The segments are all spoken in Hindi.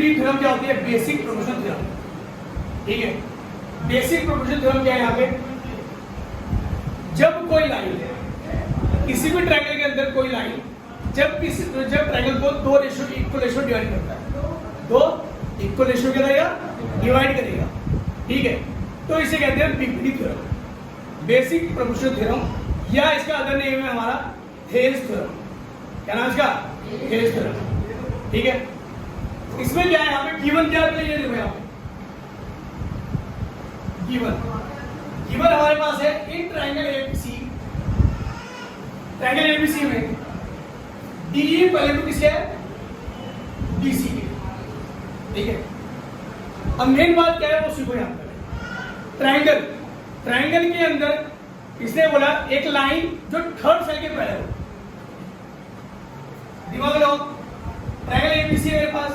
पीपीटी थ्योरम क्या होती है? बेसिक प्रोपोर्शन थ्योरम, ठीक है। बेसिक प्रोपोर्शन थ्योरम क्या है यहाँ पे? जब कोई लाइन, किसी भी ट्रायंगल के अंदर कोई लाइन जब ट्रायंगल को दो रेशियो इक्वल रेशियो डिवाइड करता है, दो इक्वल रेशियो क्या करेगा? डिवाइड करेगा, ठीक है। तो इसे कहते हैं PPT theorem, basic proportion theorem, या इसका अदर नेम है हमारा थेल्स थ्योरम। क्या नाम इसका? थेल्स थ्योरम, ठीक है। इसमें क्या है यहाँ पे? गिवन क्या है? ये देखो यहाँ पे गिवन हमारे पास है in triangle ABC, triangle ABC में डी पहले तो किसके है? बीसी के, ठीक है। अब मेन बात क्या है वो सीखो यहाँ पर। ट्रायंगल के अंदर इसने बोला एक लाइन जो थर्ड साइड के पहले हो, दिमाग लगाओ। ट्रायंगल एबीसी है मेरे पास,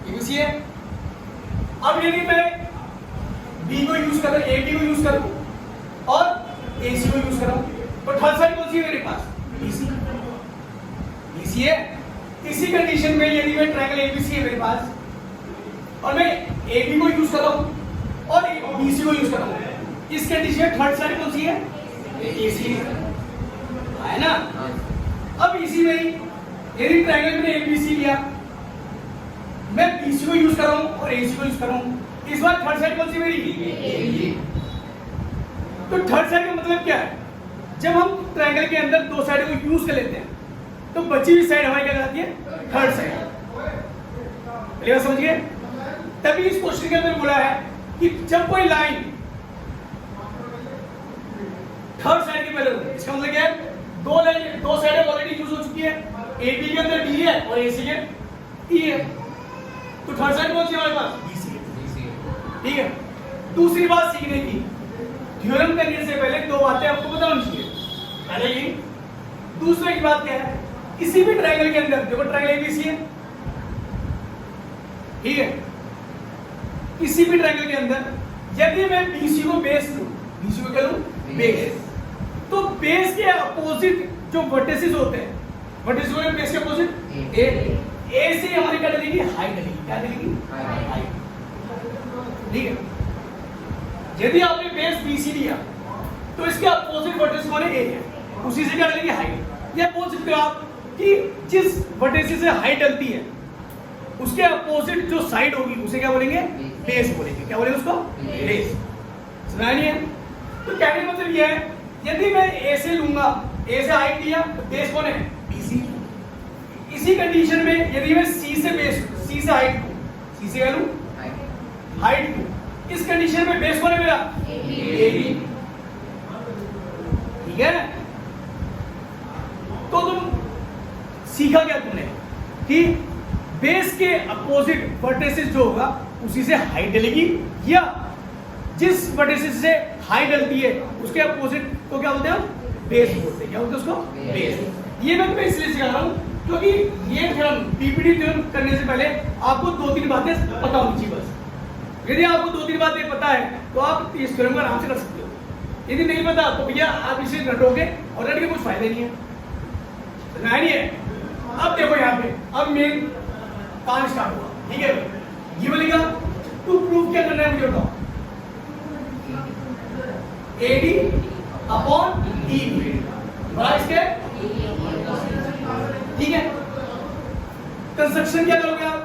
एबीसी है। अब यदि मैं बी को यूज करूं, ए बी को यूज करूं और ए सी को यूज करूं, तो थर्ड साइड कौन सी है मेरे पास? बीसी, बीसी है। इसी कंडीशन में यदि मैं ट्रायंगल एबीसी है मेरे पास और मैं ए बी को यूज कर रहा हूं और बीसी को यूज कर रहा हूं, इस कंडीशन में थर्ड साइड कौन सी है? ए सी है ना। अब इसी में यदि ट्रायंगल में एबीसी लिया, मैं बीसी को यूज कर रहा हूं और एसी को यूज कर रहा हूं, इस बार थर्ड साइड कौन सी मेरी? तो थर्ड साइड का मतलब क्या है? जब हम ट्रायंगल के अंदर दो साइड को यूज कर लेते हैं तो बची हुई साइड हमारी क्या कहलाती है? Third side. क्लियर समझिए? तभी इस क्वेश्चन के अंदर बोला है कि जब कोई लाइन थर्ड साइड के पहले हो, इसका मतलब क्या है? दो साइड ऑलरेडी यूज हो चुकी है, ए बी के अंदर डी है और ए सी के ई है, तो थर्ड साइड कौन सी है हमारे पास? ठीक है। दूसरी बात सीखने की, थ्योरम करने से पहले दो बातें आपको पता होनी चाहिए। पहले ही दूसरे की बात क्या है? किसी भी ट्रायंगल के अंदर देखो, ट्रायंगल एबीसी है, ठीक है। किसी भी ट्रायंगल के अंदर यदि मैं बीसी को बेस लूं, बीसी को क्या लूं? बेस, तो बेस के अपोजिट जो वर्टिसेस होते हैं, वर्टिसेस को बेस के अपोजिट ए से हमारी क्या डलेगी? हाइट डलेगी। क्या डलेगी? हाइट, ठीक है। यदि आपने बेस बीसी लिया तो इसके अपोजिट वर्टेक्स कौन है? ए है, उसी से क्या डलेगी? हाइट। यह बोल सकते हो आप कि जिस वर्टेक्स से हाइट डलती है उसके अपोजिट जो साइड होगी उसे क्या बोलेंगे? बेस बोलेंगे। क्या बोलेंगे उसको? बेस। सुना नहीं है? तो कहने का मतलब यह है यदि मैं ए से लूंगा, ए से हाइट लिया तो बेस कौन है? बीसी। इसी कंडीशन में यदि मैं सी से बेस, सी से हाइट लूं, सी से क्या लूं? हाइट लूं, इस कंडीशन में बेस कौन है मेरा? ए बी, ठीक है। तो तुम सीखा क्या तुमने कि बेस के अपोजिट वर्टेसेस जो होगा उसी से हाइट डलेगी, या जिस वर्टेसेस से हाइट डलती है उसके अपोजिट को क्या बोलते हैं? बेस बोलते हैं। क्या बोलते हैं उसको? बेस। ये मैं तुम्हें इसलिए सिखा रहा हूं क्योंकि ये थ्योरम, पीपीटी थ्योरम करने से पहले आपको दो तीन बातें पता होनी चाहिए बस। यदि आपको दो तीन बातें पता है तो आप इस थ्योरम को आराम से कर सकते हो। यदि नहीं पता तो भैया आप इसे रटोगे और रट के कुछ फायदा नहीं है, नहीं है। अब देखो यहाँ पे, अब मेन काम स्टार्ट हुआ, ठीक है। ये बोलेगा टू प्रूव क्या करना है मुझे बताओ? AD अपॉन DB बराबर इसके, ठीक है। कंस्ट्रक्शन क्या करोगे आप?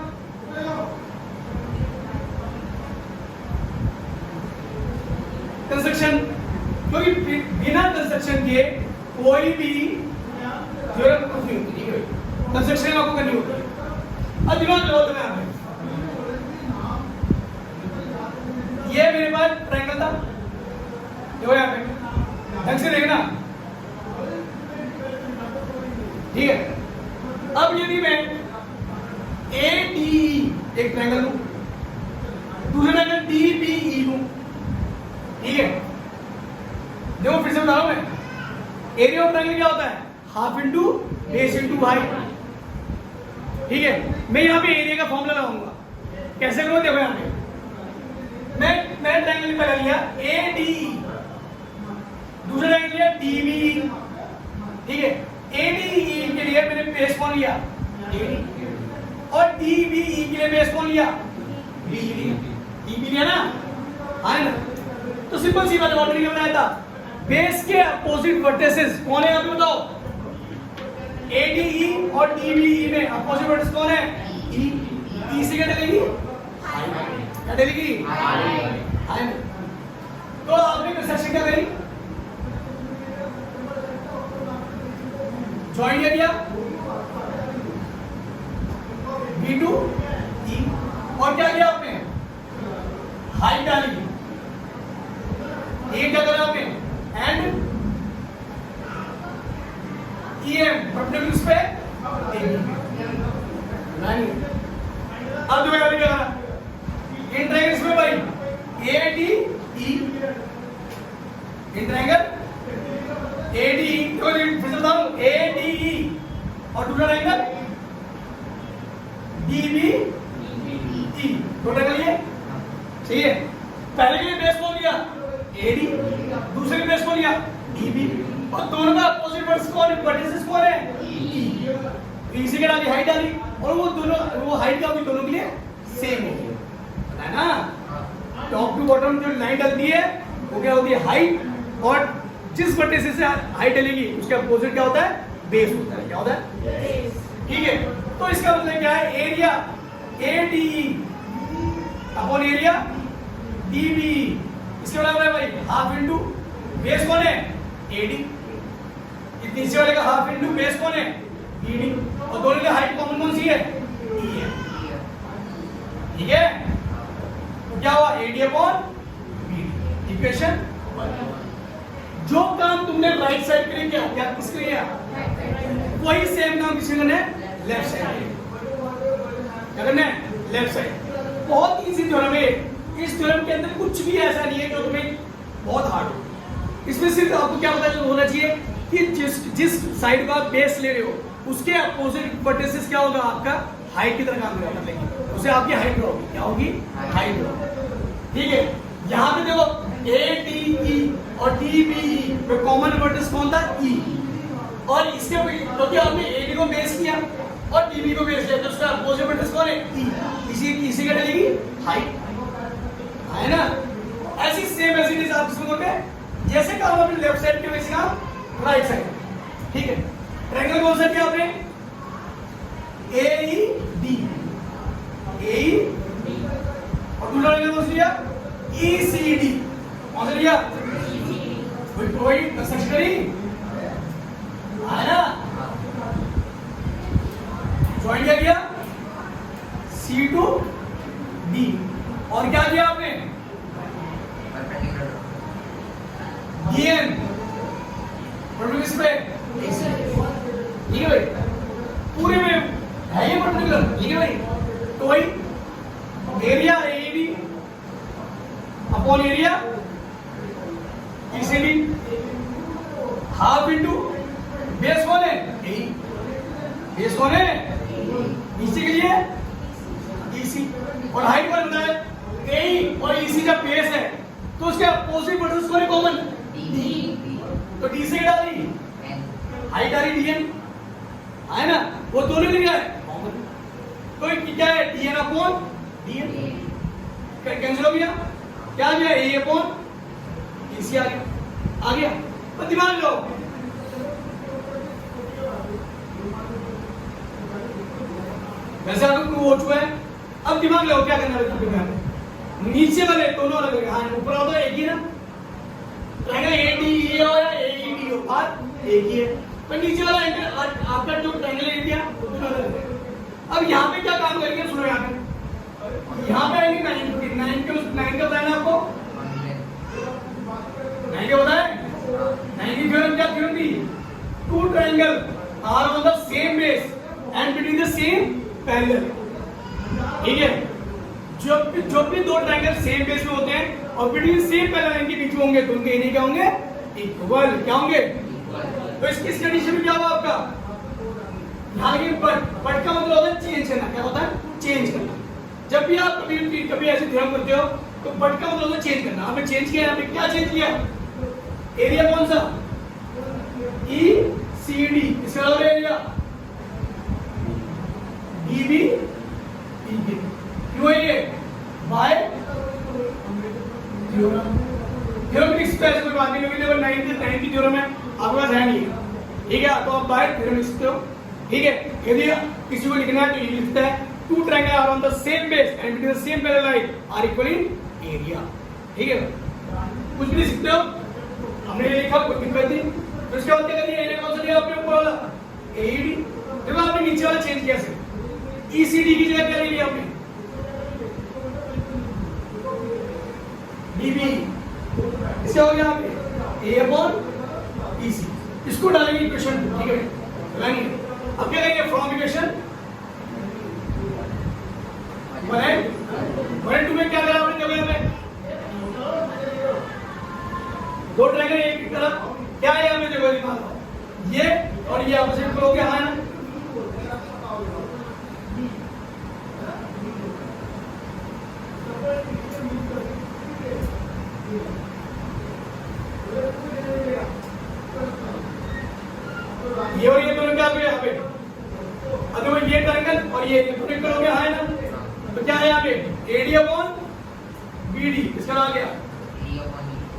कंस्ट्रक्शन, क्योंकि बिना कंस्ट्रक्शन के कोई भी थ्योरम प्रूफ नहीं होती, ठीक है। कंस्ट्रक्शन आपको करनी होती है। अब दिमाग लगाओ तुम्हें यहाँ पे, ये मेरे पास ट्रायंगल था, देखो यहाँ पे ढंग से देखना, ठीक है। अब यदि मैं ADE एक ट्रायंगल लूं, दूसरा ट्रायंगल DBE लूं, ठीक है। देखो फिर से बता रहा हूं मैं, एरिया ऑफ ट्रायंगल क्या होता है? Half into base into height, ठीक है। मैं यहाँ पे एरिया का फॉर्मूला लगाऊंगा, कैसे करूंगा? देखो यहाँ पे मैं ट्रायंगल पहला लिया ADE, दूसरा ट्रायंगल लिया DBE, ठीक है। ADE के लिए मैंने बेस कौन लिया? AD, और DBE के लिए बेस कौन लिया? B लिया, DB लिया ना, है ना? तो सिंपल सी बात ऑर्डरिंग में बनाया था। बेस के अपोजिट वर्टिसेस कौन है? आप बताओ। ADE और DBE में अपोजिट वर्टिस कौन है? E। E से क्या डलेगी? क्या डलेगी? I। तो आपने कंस्ट्रक्शन क्या करी? ज्वाइन किया B2 E और क्या किया आपने? हाइट डाली। ये क्या करा आपने? एंड EM परपेंडिकुलर पे नहीं। अब जो है क्या इन ट्रायंगल्स में भाई ADE इन ट्रायंगल ADE तो फिर बता दूं ADE और दूसरा ट्रायंगल DBE तो ट्रायंगल ये सही है। पहले के लिए बेस कौन लिया? AD, दूसरे के बेस कौन लिया? DB और दोनों का अपोजिट वर्टिसेस कौन है? E से क्या डाली? हाइट डाली और वो दोनों वो हाइट का भी दोनों के लिए सेम हो गया, पता है ना? टॉप टू बॉटम जो लाइन डलती है वो क्या होती है? हाइट। और जिस वर्टिसेस से हाइट डलेगी उसके अपोजिट क्या होता है? बेस होता है। क्या होता है? ठीक है। तो इसका मतलब क्या है? Area ADE upon area DBE इसके बराबर है भाई हाफ इनटू बेस कौन है? AD। इस नीचे वाले का हाफ इनटू बेस कौन है? ED और दोनों की हाइट कॉमन कौन सी है? E है। ठीक है। तो क्या हुआ? AD upon BD equation. जो काम तुमने राइट साइड के लिए किया क्या किसके लिए? वही सेम काम किसी ने लेफ्ट साइड क्या करना है? Left side. बहुत इजी थ्योरम है। इस थ्योरम के अंदर कुछ भी ऐसा नहीं है जो तुम्हें बहुत हार्ड हो। इसमें सिर्फ आपको क्या पता होना चाहिए कि जिस साइड का आप बेस ले रहे हो उसके अपोजिट वर्टिसेस क्या होगा? आपका हाइट की तरह काम करेगा, मतलब उसे आपकी हाइट ड्रॉ होगी। क्या होगी? Height draw. ठीक है। यहाँ पे देखो ADE और DBE में कॉमन वर्टिस कौन था? E। और इसके क्योंकि आपने AD को बेस किया और DB को बेस किया तो उसका अपोजिट वर्टिस कौन है? E। इसी का डलेगी हाइट, है ना? ऐसी सेम ऐसी चीज आप इसमें करते जैसे काम आपने लेफ्ट साइड के वैसे काम राइट साइड। ठीक है। ट्रायंगल कौन सा किया आपने? AED और दूसरा ट्रायंगल कौन सा लिया? ECD कौन सा लिया? कोई कंस्ट्रक्शन करी है ना? ज्वाइन क्या किया? C2 D और क्या किया आपने? DN परपेंडिकुलर पे ठीक है भाई। पूरे में है ये परपेंडिकुलर, ठीक है भाई। तो वही area AD upon area ECD half into base कौन है? AE। बेस कौन है? नीचे के लिए EC और हाइट कौन बताया? AE और EC का बेस है तो उसके अपोजिट वर्टिसेस कौन है? Common D। तो D से क्या डाली? हाइट डाली DN, है ना? वो दोनों में क्या है? कॉमन। तो क्या है? DN अपॉन DN कैंसिल हो गया। क्या आ गया? A अपॉन EC आ गया। तो दिमाग लो वैसे आपको प्रूव हो चुका है। अब दिमाग लो क्या करना है? नीचे वाले दोनों अलग हाँ ऊपर वाला तो एक ही ना ट्रायंगल ADE हो या AED हो बात एक ही है पर नीचे वाला आपका जो ट्रायंगल एरिया वो दोनों अलग है। अब यहाँ पे क्या काम करेंगे सुनो। यहाँ पे आएंगे 9 का बताया ना आपको? 9 का बताया? 9 की थ्योरम क्या थ्योरम थी? Two triangle are on the same base and between the same parallel. ठीक है। जब भी दो ट्रायंगल सेम बेस में होते हैं और बिटवीन सेम पैरेलल के बीच में होंगे तो उनके एरिया क्या होंगे? इक्वल। क्या होंगे? तो इसकी कंडीशन में क्या होगा आपका? यहाँ के बट का मतलब होता है चेंज करना। क्या होता है? चेंज करना। जब भी आप कभी ऐसे थ्योरम करते हो तो बट का मतलब होता है चेंज करना। आपने चेंज किया, आपने क्या चेंज किया? एरिया कौन सा? ECD। इसका मतलब एरिया DB ठीक है, क्यों है ये? Bye theorem. थ्योरम लिख सकते हैं, कोई बात नहीं, क्योंकि लेवल 9 की थ्योरम है, आपके पास है नहीं, ठीक है, तो आप बाय थ्योरम लिख सकते हो, ठीक है। यदि किसी को लिखना है तो ये लिखता है two triangle are on the same base and between the same parallel line are equal in area, ठीक है। कुछ भी लिख सकते हो, हमने ये लिखा, कोई दिक्कत नहीं। तो इसके बाद क्या करिए, एरिया कौन सा लिया आपने? ऊपर वाला एडी, देखो आपने नीचे वाला चेंज किया सिर्फ, ईसीडी की जगह क्या ले लिया आपने? डीबी, इससे हो गया ए अपॉन ईसी, इसको डालेंगे इक्वेशन, ठीक है, डालेंगे। अब क्या करेंगे? फ्रॉम इक्वेशन 1 में क्या करा आपने जगह पे? दो ट्रायंगल एक की तरफ, क्या है हमें जगह निकालना, ये और ये आपस में करोगे, हाँ ना? ये और ये दोनों क्या हो गए यहाँ पे? अगर ये ट्रायंगल और ये दोनों करोगे, हाँ है ना? तो क्या है यहाँ पे? एडी अपॉन बीडी, इसका नाम क्या?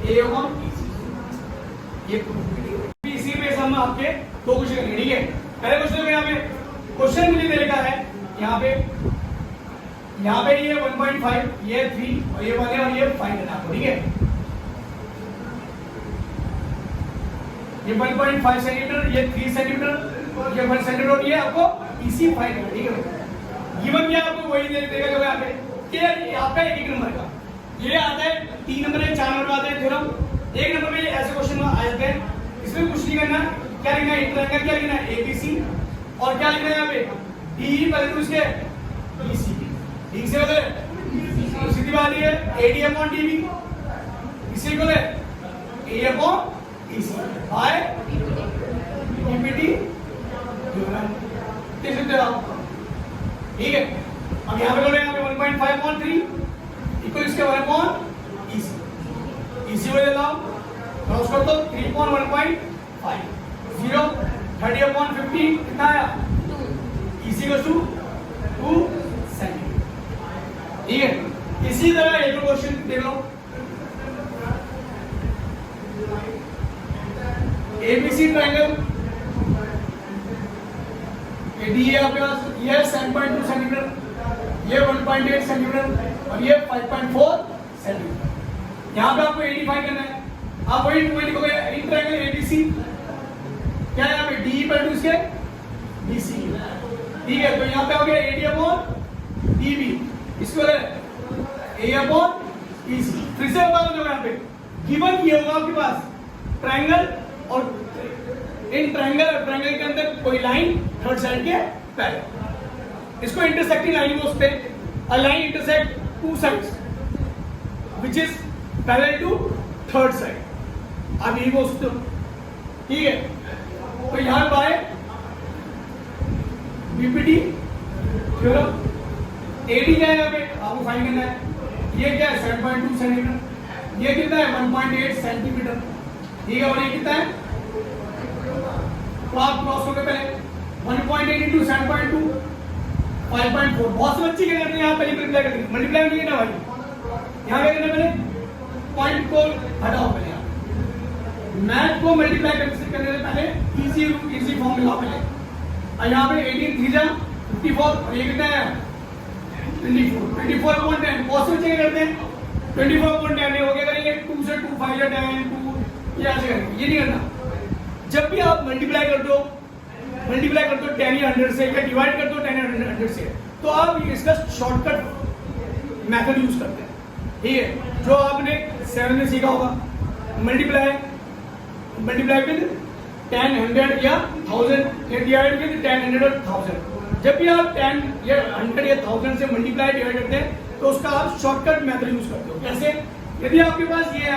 ए अपॉन ये इसी पे हम आपके दो क्वेश्चन करेंगे, ठीक है। पहले क्वेश्चन में यहाँ पे क्वेश्चन मुझे दे रखा है, यहाँ पे ये 1.5, ये 3 और ये 1 है और ये 5 है आपको, ठीक है। ये 1.5 सेंटीमीटर, ये 3 सेंटीमीटर, ये 1 सेंटीमीटर और ये आपको इसी 5 है, ठीक है। गिवन क्या आपको वही दे देगा जो यहाँ पे, कि आपका एक नंबर का ये आता है, 3 नंबर है, 4 नंबर आता है थ्योरम, 1 नंबर में ऐसे क्वेश्चन आ जाते हैं। इसमें कुछ नहीं करना, क्या लिखना है? ट्रायंगल क्या लिखना है? एबीसी, और क्या लिखना है यहाँ पे? डी पहले तो इसके बीसी, ठीक से बोले सीधी बात है, एडी अपॉन डीबी इसी को ले ए upon EC by EPT theorem, देख सकते हो आप, ठीक है। अब यहाँ पे बोले, यहाँ पे 1.5 अपॉन 3 इक्वल इसके 1 अपॉन ईसी, ईसी को लेता हूँ, क्रॉस कर दो, 3 अपॉन 1.5 0, 30 अपॉन 50 कितना आया? ईसी को 2 सेंटीमीटर, ठीक है। इसी तरह एक क्वेश्चन देख लो, एबीसी ट्रायंगल, यदि ये आपके पास ये 7.2 सेंटीमीटर, ये 1.8 सेंटीमीटर और ये 5.4 सेंटीमीटर, यहाँ पे आपको 85 करना है। आप वही लिखोगे, इन ट्रायंगल एबीसी क्या है यहाँ पे? डी इक्वल टू इसके बीसी, ठीक है। तो यहाँ पे हो गया एडी अपॉन डीबी, इसको ए अपॉन ईसी। फिर से बता दो, यहाँ पे गिवन ये होगा आपके पास ट्रायंगल, और इन ट्रायंगल के अंदर कोई लाइन थर्ड साइड के पैरेलल, इसको इंटरसेक्टिंग लाइन बोलते हैं। A line intersect two sides which is parallel to third side, आप यही बोल सकते हो, ठीक है। तो यहां बाय बीपीटी थ्योरम, एडी क्या है यहाँ पे आपको फाइंड करना है, ये क्या है 7.2 सेंटीमीटर, ये कितना है 1.8 सेंटीमीटर, ठीक है। और ये कितना है, तो आप क्रॉस करोगे पहले 1.8 इंटू 7.2 5.4। बहुत से बच्चे क्या करते हैं, यहाँ पहले मल्टीप्लाई करते हैं, मल्टीप्लाई नहीं करना भाई, यहाँ क्या करना पहले पॉइंट को हटाओ, पहले मैथ को मल्टीप्लाई करने से पहले इजी फॉर्म लगाओ पहले। और यहाँ पे 18 3 जा 54 और ये कितना है 24 अपॉन 10। बहुत से बच्चे क्या करते हैं 24 अपॉन 10 हो गया, करेंगे 2 से 2 5 या 10 2 ये ऐसे करेंगे, ये नहीं करना। जब भी आप मल्टीप्लाई करते हो 10 या 100 से, या डिवाइड करते हो 10 या 100 से, तो आप इसका शॉर्टकट मेथड यूज करते हैं, ठीक है। जो आपने 7 में सीखा होगा, मल्टीप्लाई विद 10 100 या 1000, डिवाइड विद 10 100 और 1000। जब भी आप 10 या 100 या 1000 से मल्टीप्लाई डिवाइड करते हैं तो उसका आप शॉर्टकट मेथड यूज करते हो। कैसे? यदि आपके पास ये है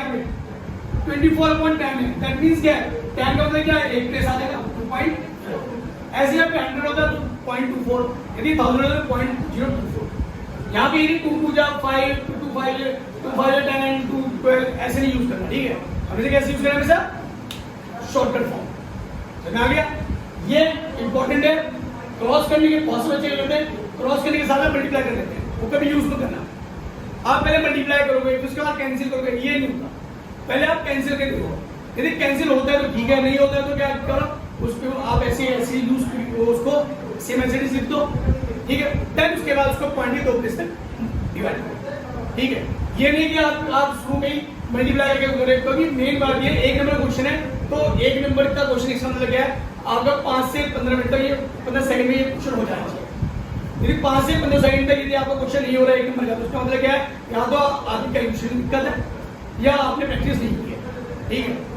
24/10 है, दैट मींस क्या है 10 का मतलब क्या है, एक प्लेस आ जाएगा 2.4। ऐसे यहाँ पे 100 होता है तो 0.24, यदि 1000 होता है तो 0.024। यहाँ पे यदि 2 2 जा 5 2 2 5 2 5 10 2 12 ऐसे नहीं यूज करना, ठीक है। हमें कैसे यूज करना है हमेशा शॉर्टकट फॉर्म। समझ आ गया? ये इंपॉर्टेंट है। क्रॉस करने के बहुत से बच्चे करते हैं क्रॉस करने के साथ में मल्टीप्लाई कर देते हैं, वो कभी यूज तो करना। आप पहले मल्टीप्लाई करोगे फिर उसके बाद कैंसिल करोगे, ये नहीं होता, पहले आप कैंसिल करके देखो, यदि कैंसिल होता है तो ठीक है, नहीं होता है तो क्या करो, उसको आप ऐसे ऐसे यूज उसको सेम ऐसे लिख दो, ठीक है। देन उसके बाद उसको पॉइंट के 2 प्लेस तक डिवाइड करो, ठीक है। ये नहीं कि आप उसको कहीं मल्टीप्लाई करके करोगे, क्योंकि मेन बात ये 1 नंबर क्वेश्चन है, तो 1 नंबर का क्वेश्चन इसका मतलब क्या है, आपका 5 से 15 मिनट तक, ये 15 सेकंड में ये क्वेश्चन हो जाना चाहिए। यदि 5 से 15 सेकंड तक यदि आपका क्वेश्चन नहीं हो रहा है 1 नंबर का, तो उसका मतलब क्या है, या तो आपकी कैलकुलेशन दिक्कत है या आपने प्रैक्टिस नहीं की है, ठीक है।